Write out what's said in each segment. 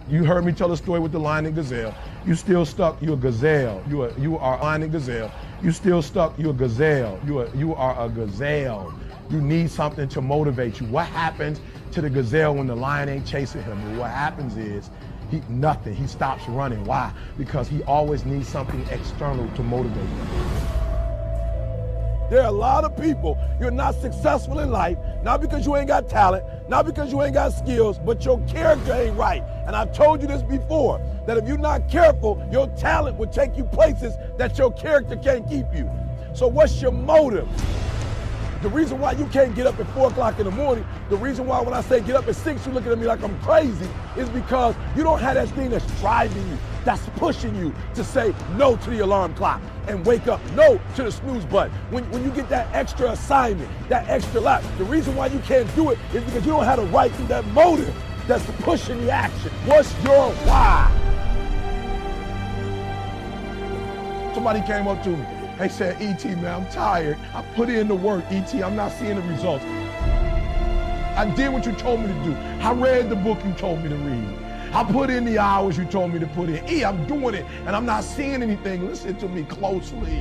You heard me tell the story with the lion and gazelle. You still stuck, you're a gazelle. You are a lion and gazelle. You still stuck, you're a gazelle. You are a gazelle. You need something to motivate you. What happens to the gazelle when the lion ain't chasing him? And what happens is, nothing. He stops running. Why? Because he always needs something external to motivate him. There are a lot of people, you're not successful in life, not because you ain't got talent, not because you ain't got skills, but your character ain't right. And I've told you this before, that if you're not careful, your talent will take you places that your character can't keep you. So what's your motive? The reason why you can't get up at 4 o'clock in the morning, the reason why when I say get up at 6, you're looking at me like I'm crazy, is because you don't have that thing that's driving you, that's pushing you to say no to the alarm clock and wake up, no to the snooze button. When you get that extra assignment, that extra lap, the reason why you can't do it is because you don't have the right to that motive that's pushing the action. What's your why? Somebody came up to me. They said, E.T., man, I'm tired. I put in the work, E.T., I'm not seeing the results. I did what you told me to do. I read the book you told me to read. I put in the hours you told me to put in. I'm doing it, and I'm not seeing anything. Listen to me closely.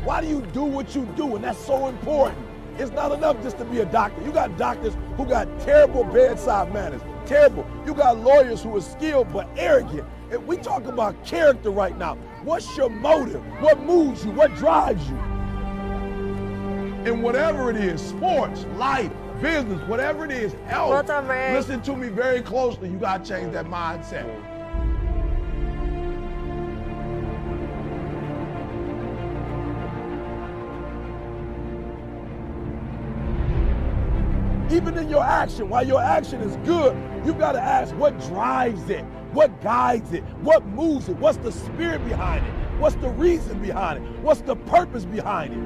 Why do you do what you do? And that's so important. It's not enough just to be a doctor. You got doctors who got terrible bedside manners. Terrible. You got lawyers who are skilled but arrogant. And we talk about character right now. What's your motive? What moves you? What drives you? And whatever it is, sports, life, business, whatever it is, health. What's up, man? Listen to me very closely. You got to change that mindset. Even in your action, while your action is good, you got to ask what drives it, what guides it, what moves it, what's the spirit behind it, what's the reason behind it, what's the purpose behind it.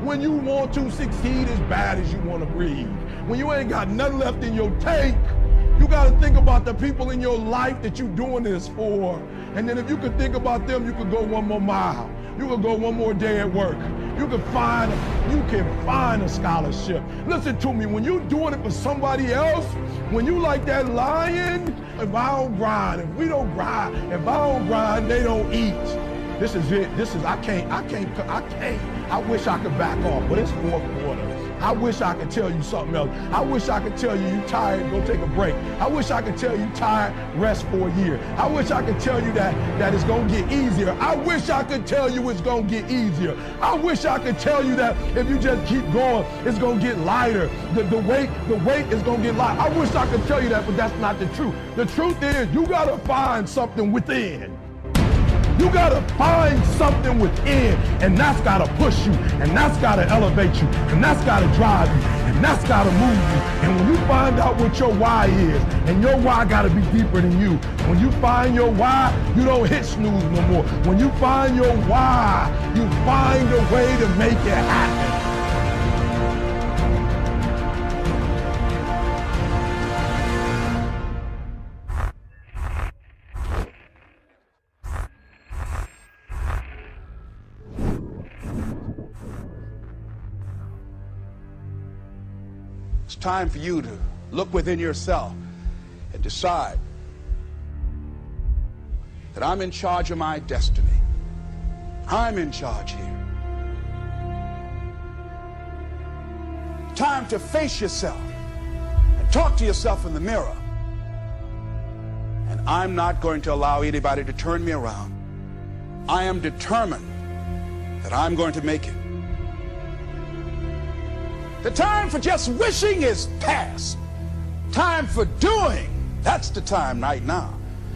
When you want to succeed as bad as you want to breathe, when you ain't got nothing left in your tank, you got to think about the people in your life that you're doing this for. And then if you could think about them, you could go one more mile. You could go one more day at work. You can find a scholarship. Listen to me, when you're doing it for somebody else, when you like that lion, if I don't grind, if we don't grind, if I don't grind, they don't eat. This is it. I wish I could back off, but it's fourth quarter. I wish I could tell you something else. I wish I could tell you you tired, go take a break. I wish I could tell you tired, rest for a year. I wish I could tell you that it's gonna get easier. I wish I could tell you it's gonna get easier. I wish I could tell you that if you just keep going, it's gonna get lighter. The weight is gonna get lighter. I wish I could tell you that, but that's not the truth. The truth is you gotta find something within. You gotta find something within, and that's gotta push you, and that's gotta elevate you, and that's gotta drive you, and that's gotta move you. And when you find out what your why is, and your why gotta be deeper than you, when you find your why, you don't hit snooze no more. When you find your why, you find a way to make it happen. It's time for you to look within yourself and decide that I'm in charge of my destiny. I'm in charge here. Time to face yourself and talk to yourself in the mirror. And I'm not going to allow anybody to turn me around. I am determined that I'm going to make it. The time for just wishing is past. Time for doing, that's the time right now.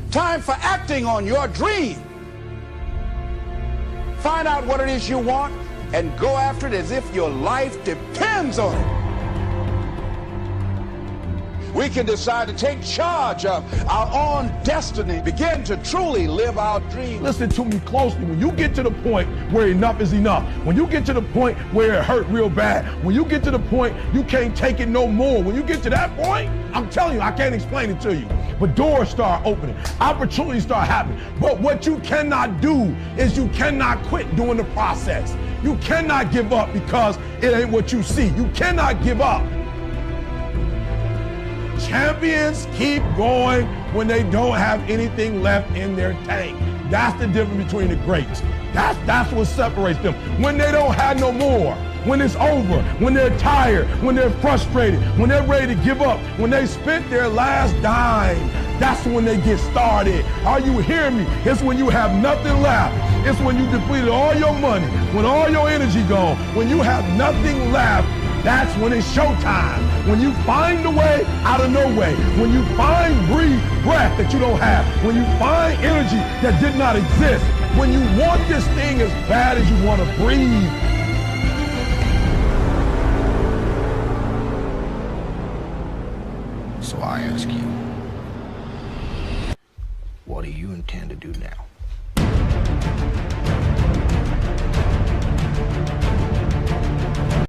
Time for acting on your dream. Find out what it is you want and go after it as if your life depends on it. We can decide to take charge of our own destiny, begin to truly live our dreams. Listen to me closely. When you get to the point where enough is enough, when you get to the point where it hurt real bad, when you get to the point you can't take it no more, when you get to that point, I'm telling you, I can't explain it to you, but doors start opening, opportunities start happening. But what you cannot do is you cannot quit during the process. You cannot give up because it ain't what you see. You cannot give up. Champions keep going when they don't have anything left in their tank. That's the difference between the greats. That's what separates them. When they don't have no more, when it's over, when they're tired, when they're frustrated, when they're ready to give up, when they spent their last dime, that's when they get started. Are you hearing me? It's when you have nothing left. It's when you depleted all your money, when all your energy gone, when you have nothing left. That's when it's showtime. When you find the way out of no way. When you find breath that you don't have. When you find energy that did not exist. When you want this thing as bad as you want to breathe. So I ask you, what do you intend to do now?